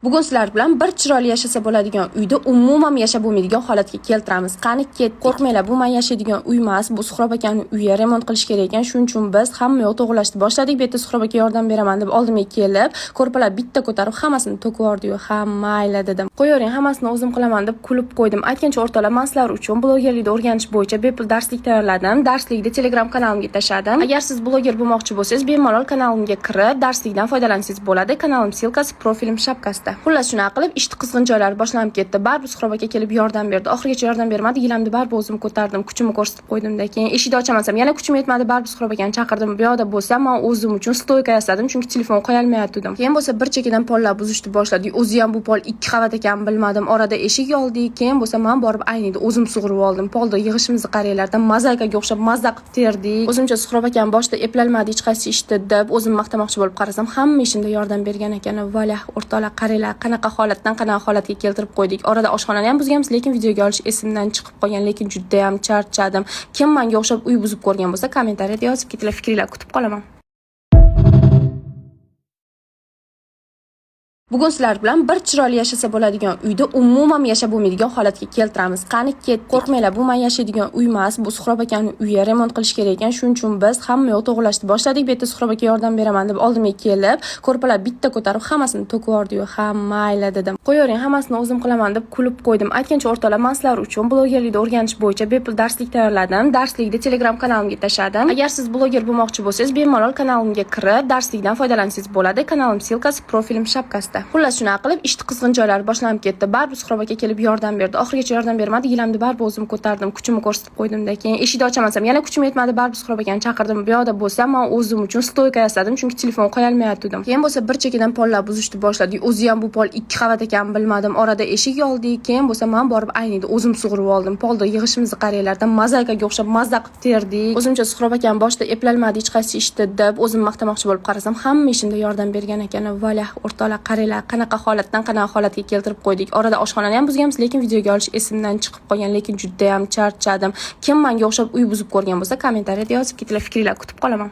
Bugun sizlar bilan bir chiroyli yashasa bo'ladigan uyda umuman yashab bo'lmaydigan holatga keltiramiz. Qani ketdik. Qo'rqmanglar, bu men yashaydigan uy emas, bu Suhrob akaning uyi, remont qilish kerak ekan. Shuning uchun biz hamma yoq to'g'rilashni boshladik. Bu yerda Suhrob aka yordam beraman deb oldimga kelib, ko'rpalar bitta ko'tarib hammasini to'kib yubordi-yu, ha mayli dedim. Qo'yavering, hammasini o'zim qilaman deb kulib qo'ydim. Aytgancha o'rtoqlar, men sizlar uchun blogerlikni o'rganish bo'yicha bepul darslik tayyorladim. Darslikni Telegram kanalimga tashladim. Agar siz bloger bo'lmoqchi bo'lsangiz, bemalol kanalimga kirib, darslikdan foydalansangiz bo'ladi. Kanalim silkasi profilim shapkasida. Xullas shunaqa qilib ishni qizg'in joylari boshlanib ketdi. Baribir Suhrob aka kelib yordam berdi. Oxirigacha yordam bermadi. Gilamni baribir o'zim ko'tardim, kuchimni ko'rsatib qo'ydimda. Keyin eshikni ochamasam, yana kuchim yetmadi. Baribir Suhrob akani chaqirdim. Bu yoqda bo'lsa, men o'zim uchun stoyka yasadim, chunki telefon qo'ya olmayotgandim. Keyin bo'lsa bir chekkadan pollar buzishni boshladi. O'zi ham bu pol 2 qavat ekan bilmadim. Orada eshik oldik. Keyin bo'lsa men borib aynida o'zim sug'urib oldim. Polda yig'ishimizni qaranglarda mazakaga o'xshab mazza qilib terdik. O'zimcha Suhrob akam boshida eplanmadi hech qaysi ishda deb o'zim maqtamoqchi bo'lib qarasam, hamma ishimda yordam bergan ekan. Valah, o'rtoqlar qaranglar, qanaqa holatdan qanaqa holatga keltirib qo'ydik. Orada oshxonani ham buzganmiz, lekin videoga olish esimdan chiqib qolgan, lekin juda ham charchadim. Kim menga o'xshab uy buzib ko'rgan bo'lsa, kommentariyada yozib ketinglar, fikringlar kutib qolaman. Bugun sizlar bilan bir chiroyli yashasa bo'ladigan uyda umuman yashab bo'lmaydigan holatga keltiramiz. Qani ketdik. Qo'rqmanglar, bu men yashaydigan uy emas, bu Suhrob akaning uyi, remont qilish kerak ekan. Shuning uchun biz hamma yoq to'g'rilashni boshladik. Bu yerda Suhrob aka yordam beraman deb oldimga kelib, ko'rpalar bitta ko'tarib hammasini to'kib yubordi-yu, ha mayli dedim. Qo'yavering, hammasini o'zim qilaman deb kulib qo'ydim. Aytgancha o'rtoqlar, men sizlar uchun blogerlikni o'rganish bo'yicha bepul darslik tayyorladim. Darslikni Telegram kanalimga tashladim. Agar siz bloger bo'lmoqchi bo'lsangiz, bemalol kanalimga kirib, darslikdan foydalansangiz bo'ladi. Kanalim silkasi profilim shapkasida. Xullas shunaqa qilib ishni qizg'in joylari boshlanib ketdi. Baribir Suhrob aka kelib yordam berdi. Oxirigacha yordam bermadi. Gilamni baribir o'zim ko'tardim, kuchimni ko'rsatib qo'ydimda. Keyin eshikni ochamasam, yana kuchim yetmadi. Baribir Suhrob akani chaqirdim. Bu yoqda bo'lsa, men o'zim uchun stoyka yasadim, chunki telefon qo'ya olmayotgandim. Keyin bo'lsa bir chekkadan pollar buzishni boshladi. O'zi ham bu pol 2 qavat ekan bilmadim. Orada eshik oldik. Keyin bo'lsa men borib aynida o'zim sug'urib oldim. Polda yig'ishimizni qaranglarda mazakaga o'xshab mazza qilib terdik. O'zimcha Suhrob akam boshida eplanmadi hech qaysi ishda deb o'zim maqtamoqchi bo'lib qarasam, hamma ishimda yordam bergan ekan. Valah, o'rtoqlar qaranglar, qanaqa holatdan qanaqa holatga keltirib qo'ydik. Orada oshxonani ham buzganmiz, lekin videoga olish esimdan chiqib qolgan, lekin juda ham charchadim. Kim menga o'xshab uy buzib ko'rgan bo'lsa, kommentariyada yozib ketinglar, fikringlar kutib qolaman.